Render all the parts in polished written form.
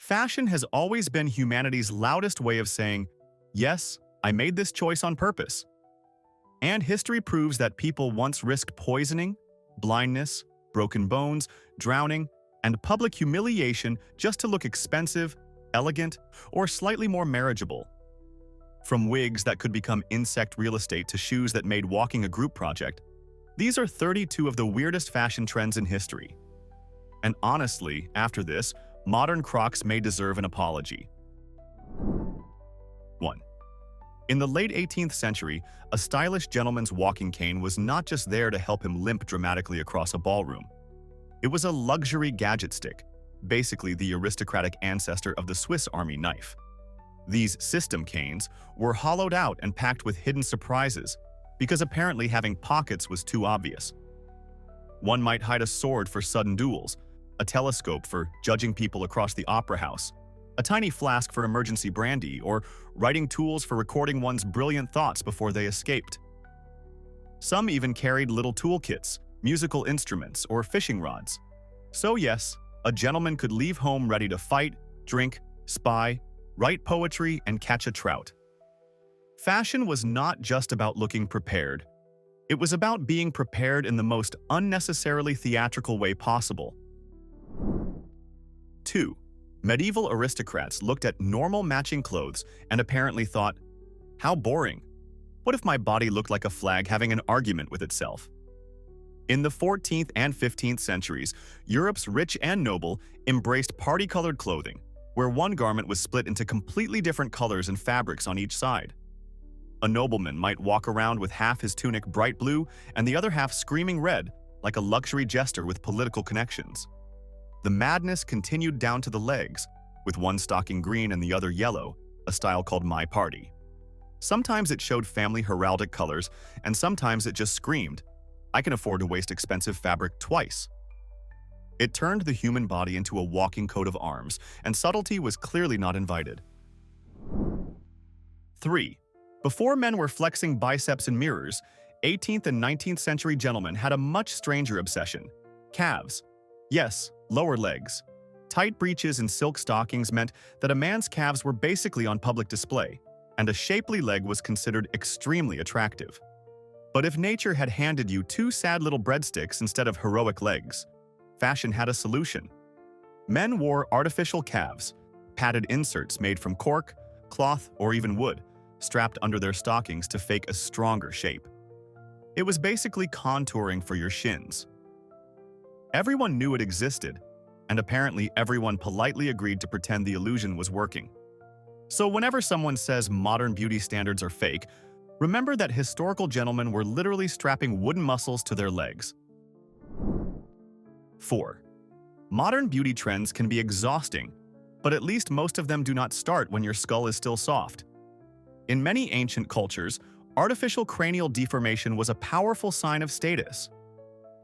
Fashion has always been humanity's loudest way of saying, yes, I made this choice on purpose. And history proves that people once risked poisoning, blindness, broken bones, drowning, and public humiliation just to look expensive, elegant, or slightly more marriageable. From wigs that could become insect real estate to shoes that made walking a group project, these are 32 of the weirdest fashion trends in history. And honestly, after this, modern Crocs may deserve an apology. 1. In the late 18th century, a stylish gentleman's walking cane was not just there to help him limp dramatically across a ballroom. It was a luxury gadget stick, basically the aristocratic ancestor of the Swiss Army knife. These system canes were hollowed out and packed with hidden surprises, because apparently having pockets was too obvious. One might hide a sword for sudden duels, a telescope for judging people across the opera house, a tiny flask for emergency brandy, or writing tools for recording one's brilliant thoughts before they escaped. Some even carried little toolkits, musical instruments, or fishing rods. So yes, a gentleman could leave home ready to fight, drink, spy, write poetry, and catch a trout. Fashion was not just about looking prepared. It was about being prepared in the most unnecessarily theatrical way possible. 2. Medieval aristocrats looked at normal matching clothes and apparently thought, how boring. What if my body looked like a flag having an argument with itself? In the 14th and 15th centuries, Europe's rich and noble embraced party-colored clothing, where one garment was split into completely different colors and fabrics on each side. A nobleman might walk around with half his tunic bright blue and the other half screaming red, like a luxury jester with political connections. The madness continued down to the legs, with one stocking green and the other yellow, a style called My Party. Sometimes it showed family heraldic colors, and sometimes it just screamed, I can afford to waste expensive fabric twice. It turned the human body into a walking coat of arms, and subtlety was clearly not invited. 3. Before men were flexing biceps in mirrors, 18th and 19th century gentlemen had a much stranger obsession: calves. Yes, lower legs. Tight breeches and silk stockings meant that a man's calves were basically on public display, and a shapely leg was considered extremely attractive. But if nature had handed you two sad little breadsticks instead of heroic legs, fashion had a solution. Men wore artificial calves, padded inserts made from cork, cloth, or even wood, strapped under their stockings to fake a stronger shape. It was basically contouring for your shins. Everyone knew it existed, and apparently everyone politely agreed to pretend the illusion was working. So whenever someone says modern beauty standards are fake, remember that historical gentlemen were literally strapping wooden muscles to their legs. 4. Modern beauty trends can be exhausting, but at least most of them do not start when your skull is still soft. In many ancient cultures, artificial cranial deformation was a powerful sign of status.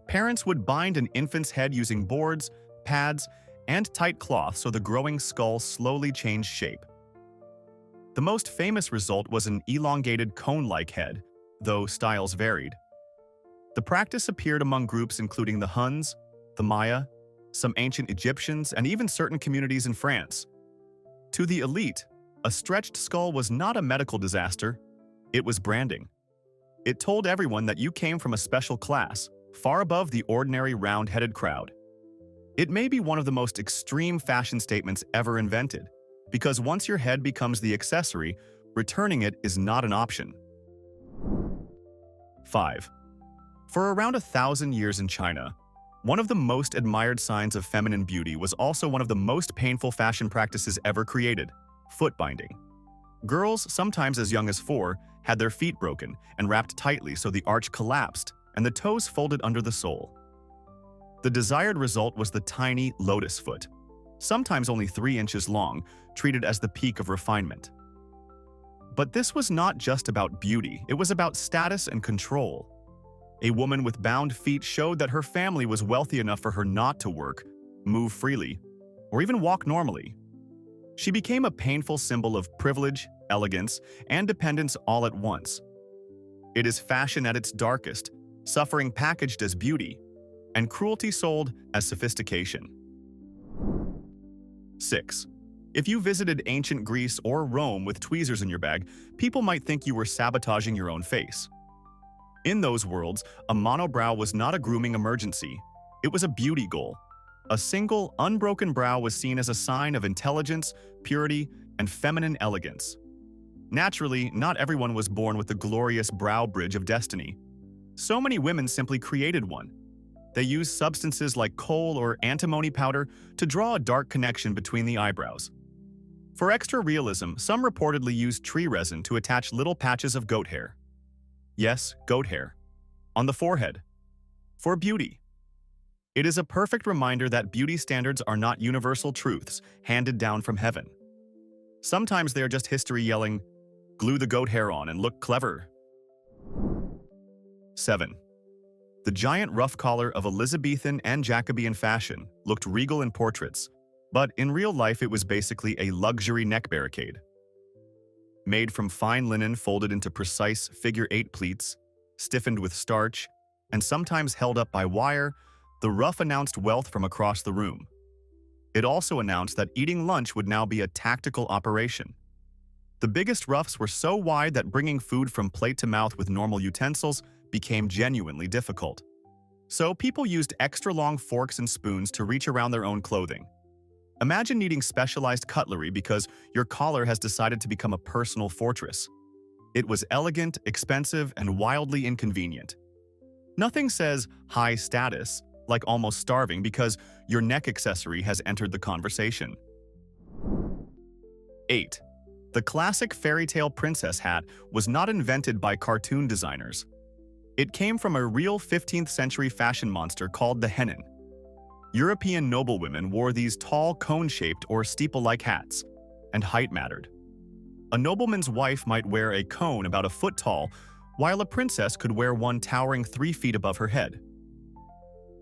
Parents would bind an infant's head using boards, pads, and tight cloth so the growing skull slowly changed shape. The most famous result was an elongated cone-like head, though styles varied. The practice appeared among groups including the Huns, the Maya, some ancient Egyptians, and even certain communities in France. To the elite, a stretched skull was not a medical disaster, it was branding. It told everyone that you came from a special class, far above the ordinary round-headed crowd. It may be one of the most extreme fashion statements ever invented, because once your head becomes the accessory, returning it is not an option. 5. For around 1,000 years in China, one of the most admired signs of feminine beauty was also one of the most painful fashion practices ever created: foot binding. Girls, sometimes as young as 4, had their feet broken and wrapped tightly so the arch collapsed and the toes folded under the sole. The desired result was the tiny lotus foot, sometimes only 3 inches long, treated as the peak of refinement. But this was not just about beauty, it was about status and control. A woman with bound feet showed that her family was wealthy enough for her not to work, move freely, or even walk normally. She became a painful symbol of privilege, elegance, and dependence all at once. It is fashion at its darkest, suffering packaged as beauty, and cruelty sold as sophistication. 6. If you visited ancient Greece or Rome with tweezers in your bag, people might think you were sabotaging your own face. In those worlds, a monobrow was not a grooming emergency. It was a beauty goal. A single, unbroken brow was seen as a sign of intelligence, purity, and feminine elegance. Naturally, not everyone was born with the glorious brow bridge of destiny. So many women simply created one. They used substances like coal or antimony powder to draw a dark connection between the eyebrows. For extra realism, some reportedly used tree resin to attach little patches of goat hair. Yes, goat hair. On the forehead. For beauty. It is a perfect reminder that beauty standards are not universal truths handed down from heaven. Sometimes they are just history yelling, "Glue the goat hair on and look clever." 7. The giant ruff collar of Elizabethan and Jacobean fashion looked regal in portraits, but in real life it was basically a luxury neck barricade. Made from fine linen folded into precise figure-8 pleats, stiffened with starch, and sometimes held up by wire, the ruff announced wealth from across the room. It also announced that eating lunch would now be a tactical operation. The biggest ruffs were so wide that bringing food from plate to mouth with normal utensils became genuinely difficult. So people used extra long forks and spoons to reach around their own clothing. Imagine needing specialized cutlery because your collar has decided to become a personal fortress. It was elegant, expensive, and wildly inconvenient. Nothing says high status like almost starving because your neck accessory has entered the conversation. 8. The classic fairy tale princess hat was not invented by cartoon designers. It came from a real 15th century fashion monster called the hennin. European noblewomen wore these tall cone-shaped or steeple-like hats, and height mattered. A nobleman's wife might wear a cone about a foot tall, while a princess could wear one towering 3 feet above her head.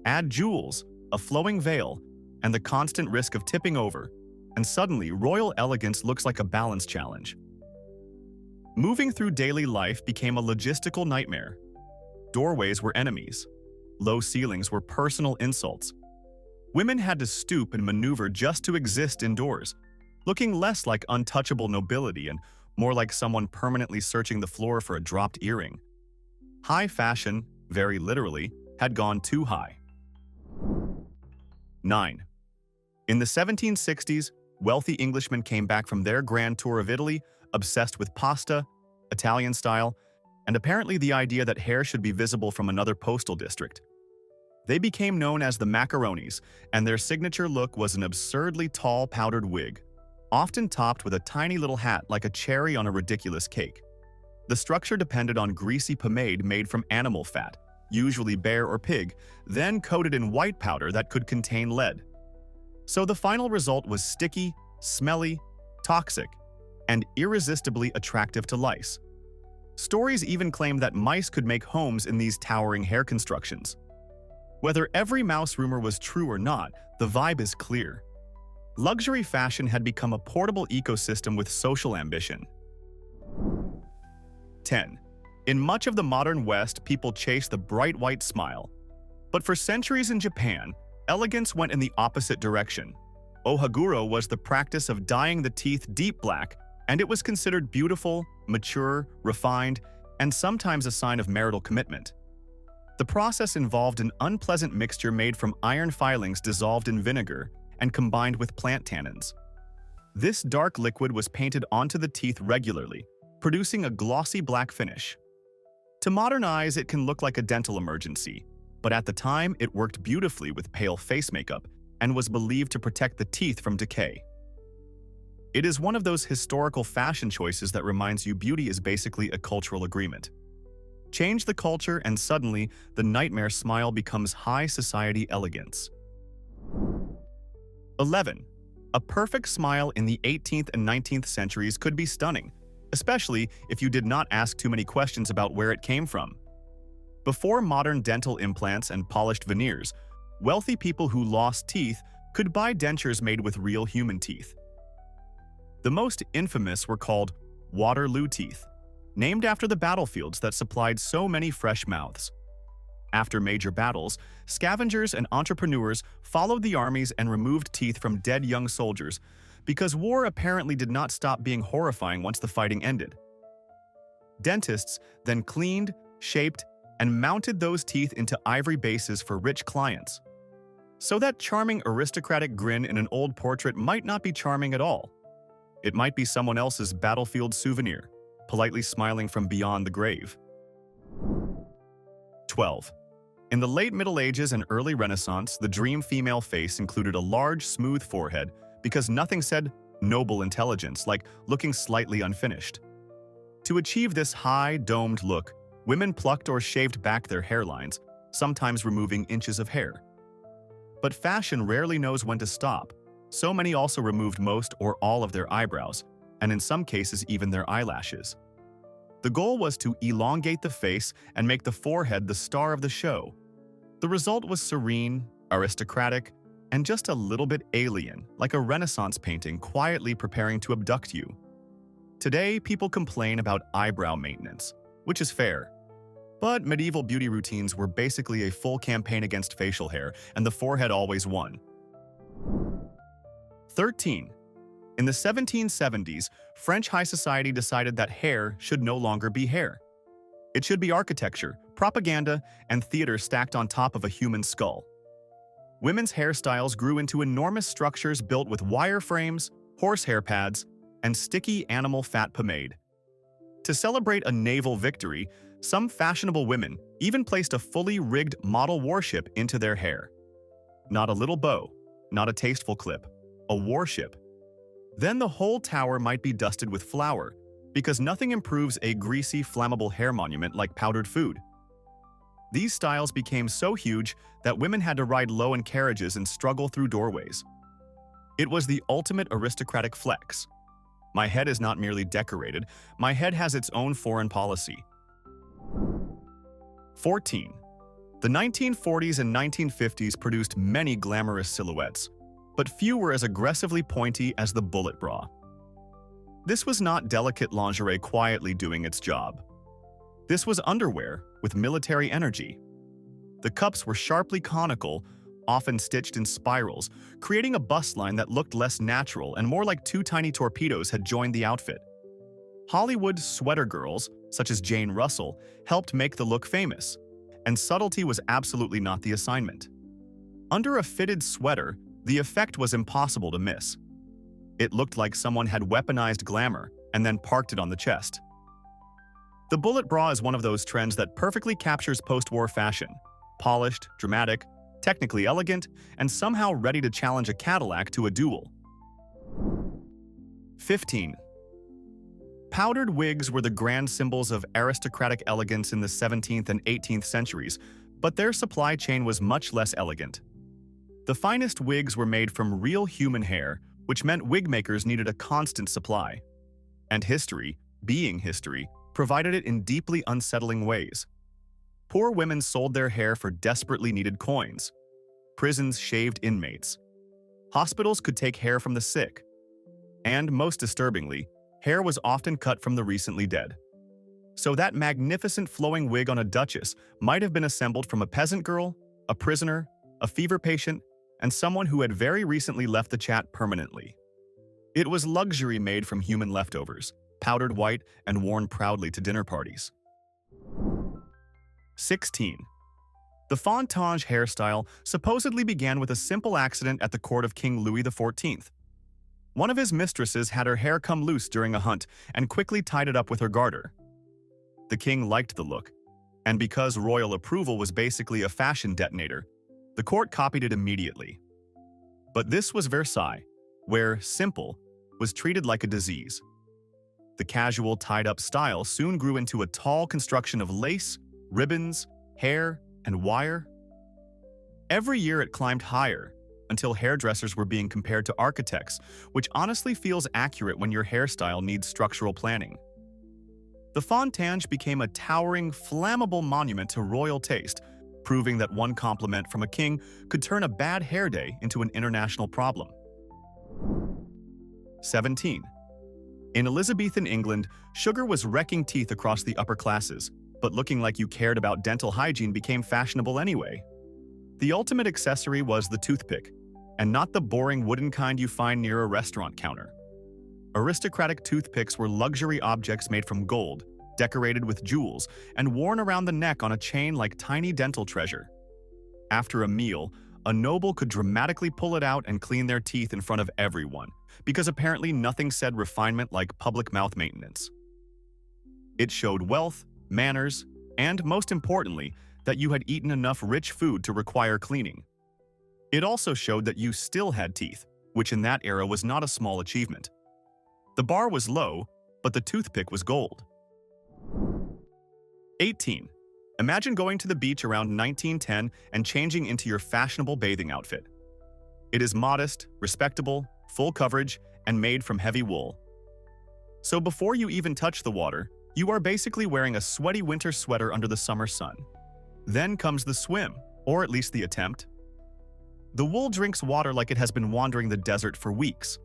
Add jewels, a flowing veil, and the constant risk of tipping over, and suddenly royal elegance looks like a balance challenge. Moving through daily life became a logistical nightmare. Doorways were enemies. Low ceilings were personal insults. Women had to stoop and maneuver just to exist indoors, looking less like untouchable nobility and more like someone permanently searching the floor for a dropped earring. High fashion, very literally, had gone too high. 9. In the 1760s, wealthy Englishmen came back from their grand tour of Italy, obsessed with pasta, Italian style, and apparently the idea that hair should be visible from another postal district. They became known as the macaronis, and their signature look was an absurdly tall powdered wig, often topped with a tiny little hat like a cherry on a ridiculous cake. The structure depended on greasy pomade made from animal fat, usually bear or pig, then coated in white powder that could contain lead. So the final result was sticky, smelly, toxic, and irresistibly attractive to lice. Stories even claim that mice could make homes in these towering hair constructions. Whether every mouse rumor was true or not, the vibe is clear. Luxury fashion had become a portable ecosystem with social ambition. 10. In much of the modern West, people chase the bright white smile. But for centuries in Japan, elegance went in the opposite direction. Ohaguro was the practice of dyeing the teeth deep black, and it was considered beautiful, mature, refined, and sometimes a sign of marital commitment. The process involved an unpleasant mixture made from iron filings dissolved in vinegar and combined with plant tannins. This dark liquid was painted onto the teeth regularly, producing a glossy black finish. To modern eyes, it can look like a dental emergency, but at the time it worked beautifully with pale face makeup and was believed to protect the teeth from decay. It is one of those historical fashion choices that reminds you beauty is basically a cultural agreement. Change the culture and suddenly, the nightmare smile becomes high society elegance. 11. A perfect smile in the 18th and 19th centuries could be stunning, especially if you did not ask too many questions about where it came from. Before modern dental implants and polished veneers, wealthy people who lost teeth could buy dentures made with real human teeth. The most infamous were called Waterloo teeth, named after the battlefields that supplied so many fresh mouths. After major battles, scavengers and entrepreneurs followed the armies and removed teeth from dead young soldiers, because war apparently did not stop being horrifying once the fighting ended. Dentists then cleaned, shaped, and mounted those teeth into ivory bases for rich clients. So that charming aristocratic grin in an old portrait might not be charming at all. It might be someone else's battlefield souvenir, politely smiling from beyond the grave. 12. In the late Middle Ages and early Renaissance, the dream female face included a large, smooth forehead because nothing said noble intelligence like looking slightly unfinished. To achieve this high, domed look, women plucked or shaved back their hairlines, sometimes removing inches of hair. But fashion rarely knows when to stop. So many also removed most or all of their eyebrows, and in some cases even their eyelashes. The goal was to elongate the face and make the forehead the star of the show. The result was serene, aristocratic, and just a little bit alien, like a Renaissance painting quietly preparing to abduct you. Today, people complain about eyebrow maintenance, which is fair. But medieval beauty routines were basically a full campaign against facial hair, and the forehead always won. 13. In the 1770s, French high society decided that hair should no longer be hair. It should be architecture, propaganda, and theater stacked on top of a human skull. Women's hairstyles grew into enormous structures built with wire frames, horsehair pads, and sticky animal fat pomade. To celebrate a naval victory, some fashionable women even placed a fully rigged model warship into their hair. Not a little bow, not a tasteful clip, a warship. Then the whole tower might be dusted with flour, because nothing improves a greasy, flammable hair monument like powdered food. These styles became so huge that women had to ride low in carriages and struggle through doorways. It was the ultimate aristocratic flex. My head is not merely decorated, my head has its own foreign policy. 14. The 1940s and 1950s produced many glamorous silhouettes, but few were as aggressively pointy as the bullet bra. This was not delicate lingerie quietly doing its job. This was underwear with military energy. The cups were sharply conical, often stitched in spirals, creating a bust line that looked less natural and more like two tiny torpedoes had joined the outfit. Hollywood sweater girls, such as Jane Russell, helped make the look famous, and subtlety was absolutely not the assignment. Under a fitted sweater, the effect was impossible to miss. It looked like someone had weaponized glamour and then parked it on the chest. The bullet bra is one of those trends that perfectly captures post-war fashion. Polished, dramatic, technically elegant, and somehow ready to challenge a Cadillac to a duel. 15. Powdered wigs were the grand symbols of aristocratic elegance in the 17th and 18th centuries, but their supply chain was much less elegant. The finest wigs were made from real human hair, which meant wig makers needed a constant supply. And history, being history, provided it in deeply unsettling ways. Poor women sold their hair for desperately needed coins. Prisons shaved inmates. Hospitals could take hair from the sick. And, most disturbingly, hair was often cut from the recently dead. So that magnificent flowing wig on a duchess might have been assembled from a peasant girl, a prisoner, a fever patient, and someone who had very recently left the chat permanently. It was luxury made from human leftovers, powdered white and worn proudly to dinner parties. 16. The fontange hairstyle supposedly began with a simple accident at the court of King Louis XIV. One of his mistresses had her hair come loose during a hunt and quickly tied it up with her garter. The king liked the look, and because royal approval was basically a fashion detonator, the court copied it immediately. But this was Versailles, where simple was treated like a disease. The casual tied-up style soon grew into a tall construction of lace, ribbons, hair, and wire. Every year it climbed higher, until hairdressers were being compared to architects, which honestly feels accurate when your hairstyle needs structural planning. The fontange became a towering, flammable monument to royal taste, proving that one compliment from a king could turn a bad hair day into an international problem. 17. In Elizabethan England, sugar was wrecking teeth across the upper classes, but looking like you cared about dental hygiene became fashionable anyway. The ultimate accessory was the toothpick, and not the boring wooden kind you find near a restaurant counter. Aristocratic toothpicks were luxury objects made from gold, decorated with jewels, and worn around the neck on a chain like tiny dental treasure. After a meal, a noble could dramatically pull it out and clean their teeth in front of everyone, because apparently nothing said refinement like public mouth maintenance. It showed wealth, manners, and, most importantly, that you had eaten enough rich food to require cleaning. It also showed that you still had teeth, which in that era was not a small achievement. The bar was low, but the toothpick was gold. 18. Imagine going to the beach around 1910 and changing into your fashionable bathing outfit. It is modest, respectable, full coverage, and made from heavy wool. So before you even touch the water, you are basically wearing a sweaty winter sweater under the summer sun. Then comes the swim, or at least the attempt. The wool drinks water like it has been wandering the desert for weeks.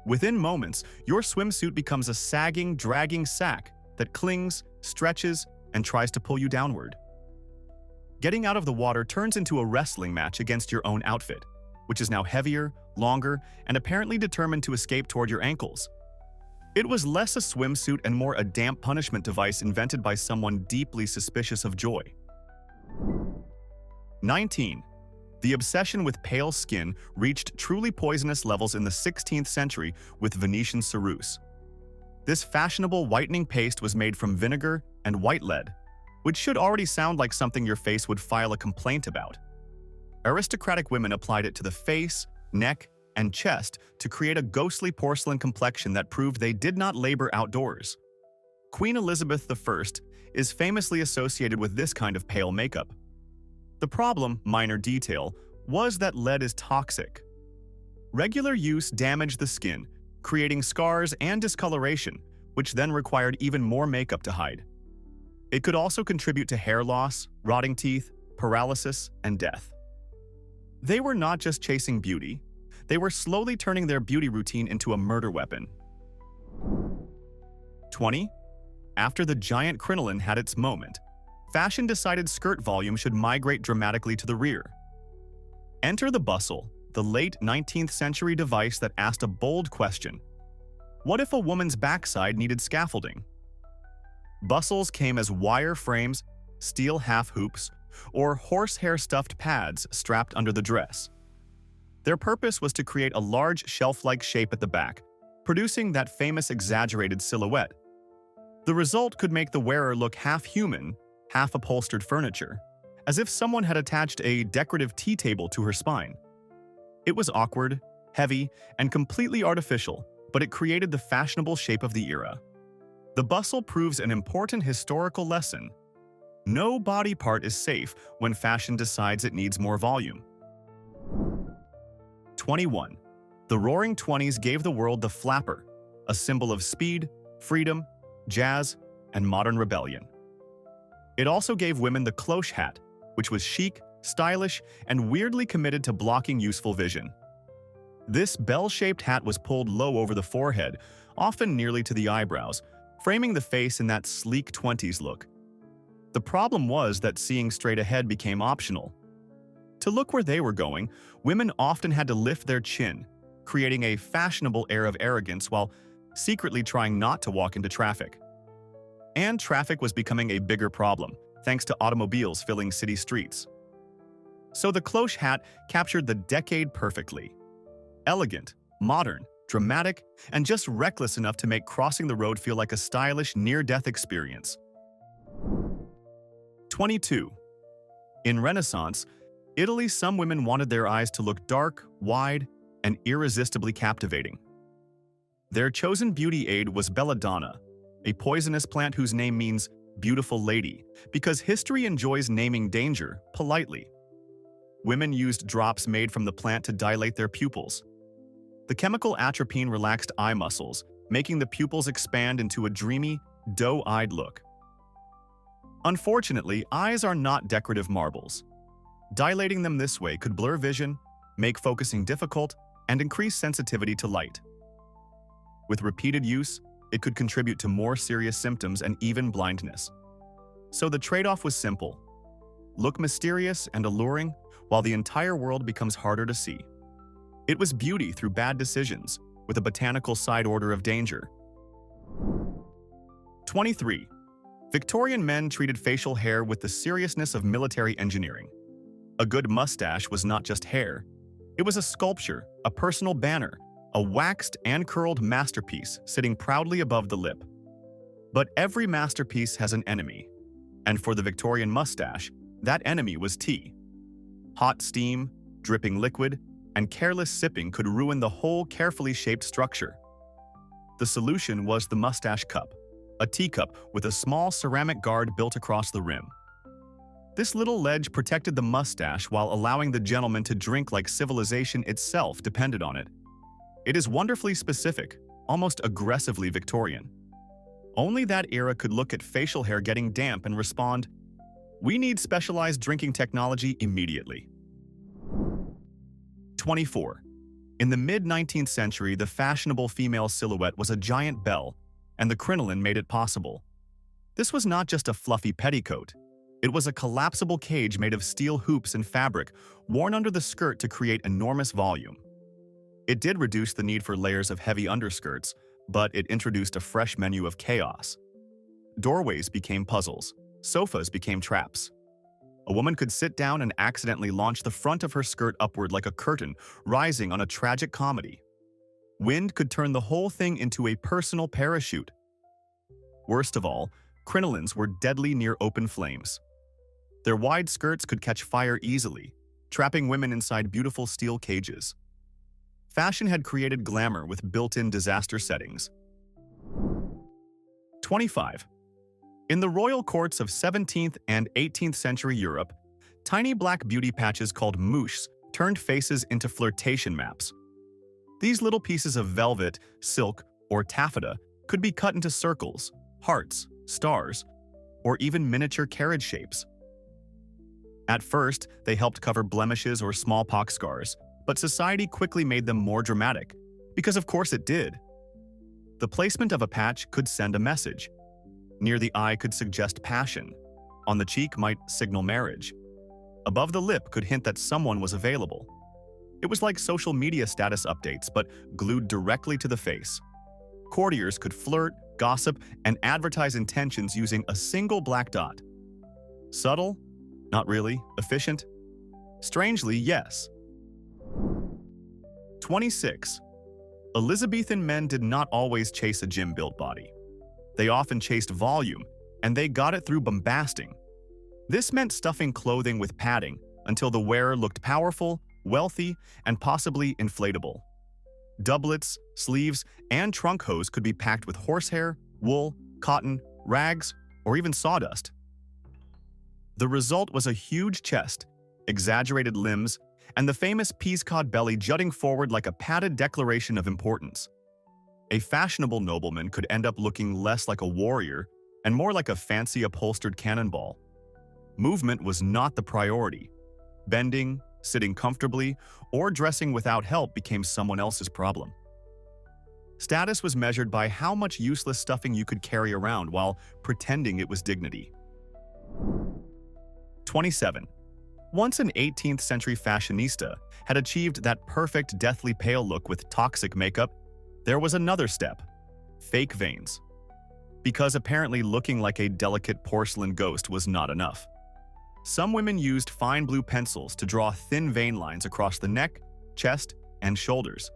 Within moments, your swimsuit becomes a sagging, dragging sack that clings, stretches, and tries to pull you downward. Getting out of the water turns into a wrestling match against your own outfit, which is now heavier, longer, and apparently determined to escape toward your ankles. It was less a swimsuit and more a damp punishment device invented by someone deeply suspicious of joy. 19. The obsession with pale skin reached truly poisonous levels in the 16th century with Venetian ceruse. This fashionable whitening paste was made from vinegar and white lead, which should already sound like something your face would file a complaint about. Aristocratic women applied it to the face, neck, and chest to create a ghostly porcelain complexion that proved they did not labor outdoors. Queen Elizabeth I is famously associated with this kind of pale makeup. The problem, minor detail, was that lead is toxic. Regular use damaged the skin, creating scars and discoloration, which then required even more makeup to hide. It could also contribute to hair loss, rotting teeth, paralysis, and death. They were not just chasing beauty, they were slowly turning their beauty routine into a murder weapon. 20. After the giant crinoline had its moment, fashion decided skirt volume should migrate dramatically to the rear. Enter the bustle, the late 19th century device that asked a bold question. What if a woman's backside needed scaffolding? Bustles came as wire frames, steel half-hoops, or horsehair stuffed pads strapped under the dress. Their purpose was to create a large shelf-like shape at the back, producing that famous exaggerated silhouette. The result could make the wearer look half human, half upholstered furniture, as if someone had attached a decorative tea table to her spine. It was awkward, heavy, and completely artificial, but it created the fashionable shape of the era. The bustle proves an important historical lesson. No body part is safe when fashion decides it needs more volume. 21. The Roaring Twenties gave the world the flapper, a symbol of speed, freedom, jazz, and modern rebellion. It also gave women the cloche hat, which was chic, stylish, and weirdly committed to blocking useful vision. This bell-shaped hat was pulled low over the forehead, often nearly to the eyebrows, framing the face in that sleek 20s look. The problem was that seeing straight ahead became optional. To look where they were going, women often had to lift their chin, creating a fashionable air of arrogance while secretly trying not to walk into traffic. And traffic was becoming a bigger problem, thanks to automobiles filling city streets. So the cloche hat captured the decade perfectly. Elegant, modern, dramatic, and just reckless enough to make crossing the road feel like a stylish near-death experience. 22. In Renaissance, Italy, some women wanted their eyes to look dark, wide, and irresistibly captivating. Their chosen beauty aid was belladonna, a poisonous plant whose name means beautiful lady, because history enjoys naming danger politely. Women used drops made from the plant to dilate their pupils. The chemical atropine relaxed eye muscles, making the pupils expand into a dreamy, doe-eyed look. Unfortunately, eyes are not decorative marbles. Dilating them this way could blur vision, make focusing difficult, and increase sensitivity to light. With repeated use, it could contribute to more serious symptoms and even blindness. So the trade-off was simple. Look mysterious and alluring, while the entire world becomes harder to see. It was beauty through bad decisions, with a botanical side order of danger. 23. Victorian men treated facial hair with the seriousness of military engineering. A good mustache was not just hair. It was a sculpture, a personal banner, a waxed and curled masterpiece sitting proudly above the lip. But every masterpiece has an enemy. And for the Victorian mustache, that enemy was tea. Hot steam, dripping liquid, and careless sipping could ruin the whole carefully shaped structure. The solution was the mustache cup, a teacup with a small ceramic guard built across the rim. This little ledge protected the mustache while allowing the gentleman to drink like civilization itself depended on it. It is wonderfully specific, almost aggressively Victorian. Only that era could look at facial hair getting damp and respond, "We need specialized drinking technology immediately." 24. In the mid-19th century, the fashionable female silhouette was a giant bell, and the crinoline made it possible. This was not just a fluffy petticoat. It was a collapsible cage made of steel hoops and fabric, worn under the skirt to create enormous volume. It did reduce the need for layers of heavy underskirts, but it introduced a fresh menu of chaos. Doorways became puzzles. Sofas became traps. A woman could sit down and accidentally launch the front of her skirt upward like a curtain, rising on a tragic comedy. Wind could turn the whole thing into a personal parachute. Worst of all, crinolines were deadly near open flames. Their wide skirts could catch fire easily, trapping women inside beautiful steel cages. Fashion had created glamour with built-in disaster settings. 25. In the royal courts of 17th and 18th century Europe, tiny black beauty patches called mouches turned faces into flirtation maps. These little pieces of velvet, silk, or taffeta could be cut into circles, hearts, stars, or even miniature carriage shapes. At first, they helped cover blemishes or smallpox scars, but society quickly made them more dramatic, because of course it did. The placement of a patch could send a message. Near the eye could suggest passion. On the cheek might signal marriage. Above the lip could hint that someone was available. It was like social media status updates, but glued directly to the face. Courtiers could flirt, gossip, and advertise intentions using a single black dot. Subtle? Not really. Efficient? Strangely, yes. 26. Elizabethan men did not always chase a gym-built body. They often chased volume, and they got it through bombasting. This meant stuffing clothing with padding until the wearer looked powerful, wealthy, and possibly inflatable. Doublets, sleeves, and trunk hose could be packed with horsehair, wool, cotton, rags, or even sawdust. The result was a huge chest, exaggerated limbs, and the famous peascod belly jutting forward like a padded declaration of importance. A fashionable nobleman could end up looking less like a warrior and more like a fancy upholstered cannonball. Movement was not the priority. Bending, sitting comfortably, or dressing without help became someone else's problem. Status was measured by how much useless stuffing you could carry around while pretending it was dignity. 27. Once an 18th century fashionista had achieved that perfect deathly pale look with toxic makeup, there was another step: fake veins. Because apparently looking like a delicate porcelain ghost was not enough. Some women used fine blue pencils to draw thin vein lines across the neck, chest, and shoulders.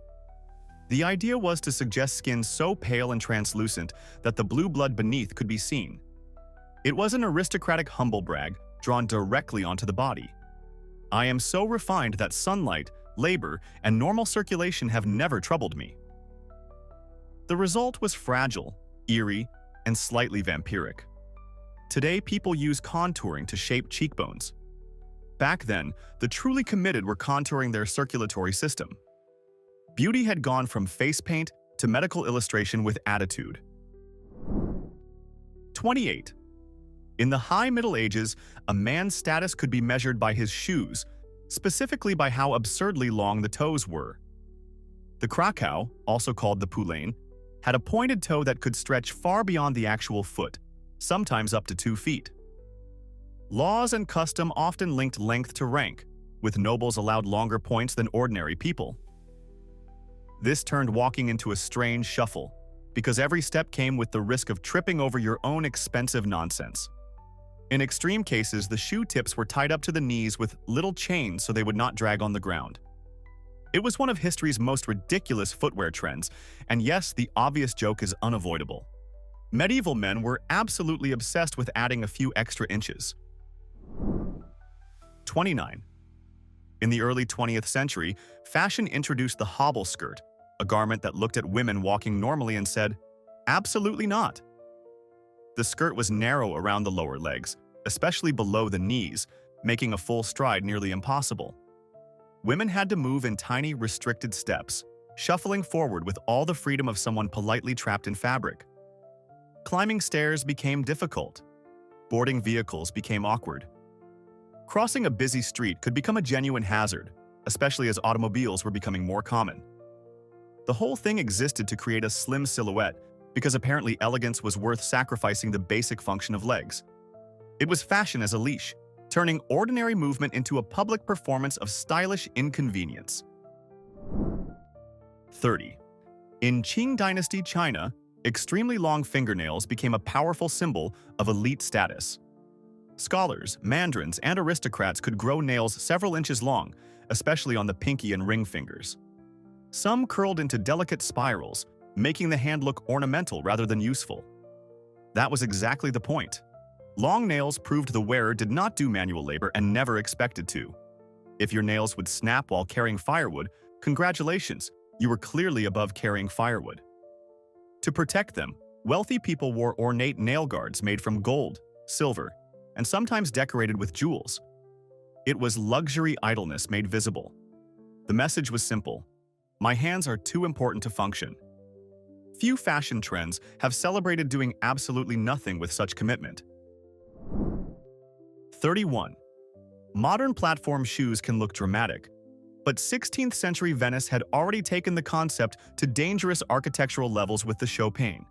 The idea was to suggest skin so pale and translucent that the blue blood beneath could be seen. It was an aristocratic humble brag drawn directly onto the body. I am so refined that sunlight, labor, and normal circulation have never troubled me. The result was fragile, eerie, and slightly vampiric. Today, people use contouring to shape cheekbones. Back then, the truly committed were contouring their circulatory system. Beauty had gone from face paint to medical illustration with attitude. 28. In the high Middle Ages, a man's status could be measured by his shoes, specifically by how absurdly long the toes were. The Krakow, also called the poulain, had a pointed toe that could stretch far beyond the actual foot, sometimes up to 2 feet. Laws and custom often linked length to rank, with nobles allowed longer points than ordinary people. This turned walking into a strange shuffle, because every step came with the risk of tripping over your own expensive nonsense. In extreme cases, the shoe tips were tied up to the knees with little chains so they would not drag on the ground. It was one of history's most ridiculous footwear trends, and yes, the obvious joke is unavoidable. Medieval men were absolutely obsessed with adding a few extra inches. 29. In the early 20th century, fashion introduced the hobble skirt, a garment that looked at women walking normally and said, "Absolutely not." The skirt was narrow around the lower legs, especially below the knees, making a full stride nearly impossible. Women had to move in tiny, restricted steps, shuffling forward with all the freedom of someone politely trapped in fabric. Climbing stairs became difficult. Boarding vehicles became awkward. Crossing a busy street could become a genuine hazard, especially as automobiles were becoming more common. The whole thing existed to create a slim silhouette because apparently elegance was worth sacrificing the basic function of legs. It was fashion as a leash, turning ordinary movement into a public performance of stylish inconvenience. 30. In Qing Dynasty China, extremely long fingernails became a powerful symbol of elite status. Scholars, mandarins, and aristocrats could grow nails several inches long, especially on the pinky and ring fingers. Some curled into delicate spirals, making the hand look ornamental rather than useful. That was exactly the point. Long nails proved the wearer did not do manual labor and never expected to. If your nails would snap while carrying firewood, congratulations, you were clearly above carrying firewood. To protect them, wealthy people wore ornate nail guards made from gold, silver, and sometimes decorated with jewels. It was luxury idleness made visible. The message was simple: my hands are too important to function. Few fashion trends have celebrated doing absolutely nothing with such commitment. 31. Modern platform shoes can look dramatic, but 16th century Venice had already taken the concept to dangerous architectural levels with the Chopin.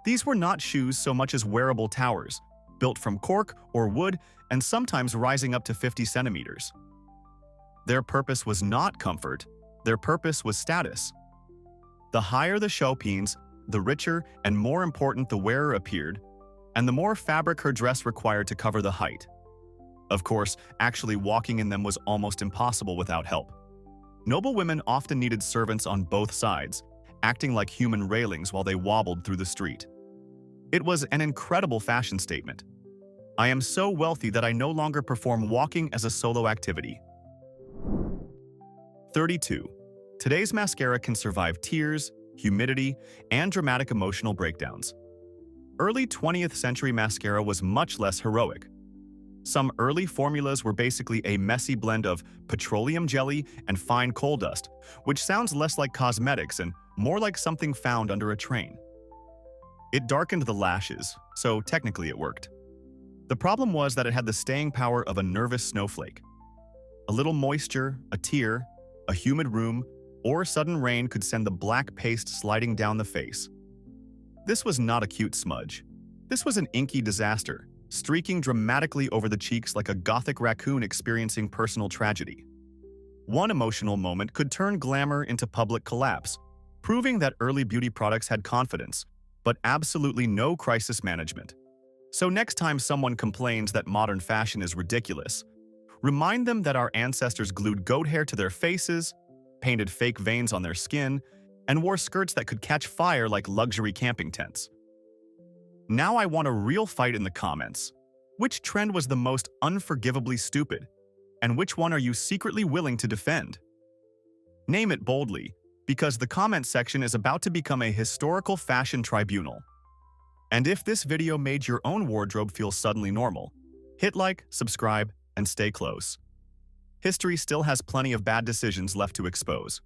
These were not shoes so much as wearable towers, built from cork or wood and sometimes rising up to 50 centimeters. Their purpose was not comfort, their purpose was status. The higher the Chopins, the richer and more important the wearer appeared, and the more fabric her dress required to cover the height. Of course, actually walking in them was almost impossible without help. Noble women often needed servants on both sides, acting like human railings while they wobbled through the street. It was an incredible fashion statement. I am so wealthy that I no longer perform walking as a solo activity. 32. Today's mascara can survive tears, humidity, and dramatic emotional breakdowns. Early 20th century mascara was much less heroic. Some early formulas were basically a messy blend of petroleum jelly and fine coal dust, which sounds less like cosmetics and more like something found under a train. It darkened the lashes, so technically it worked. The problem was that it had the staying power of a nervous snowflake. A little moisture, a tear, a humid room, or sudden rain could send the black paste sliding down the face. This was not a cute smudge. This was an inky disaster, streaking dramatically over the cheeks like a gothic raccoon experiencing personal tragedy. One emotional moment could turn glamour into public collapse, proving that early beauty products had confidence, but absolutely no crisis management. So next time someone complains that modern fashion is ridiculous, remind them that our ancestors glued goat hair to their faces, painted fake veins on their skin, and wore skirts that could catch fire like luxury camping tents. Now I want a real fight in the comments. Which trend was the most unforgivably stupid? And which one are you secretly willing to defend? Name it boldly, because the comment section is about to become a historical fashion tribunal. And if this video made your own wardrobe feel suddenly normal, hit like, subscribe, and stay close. History still has plenty of bad decisions left to expose.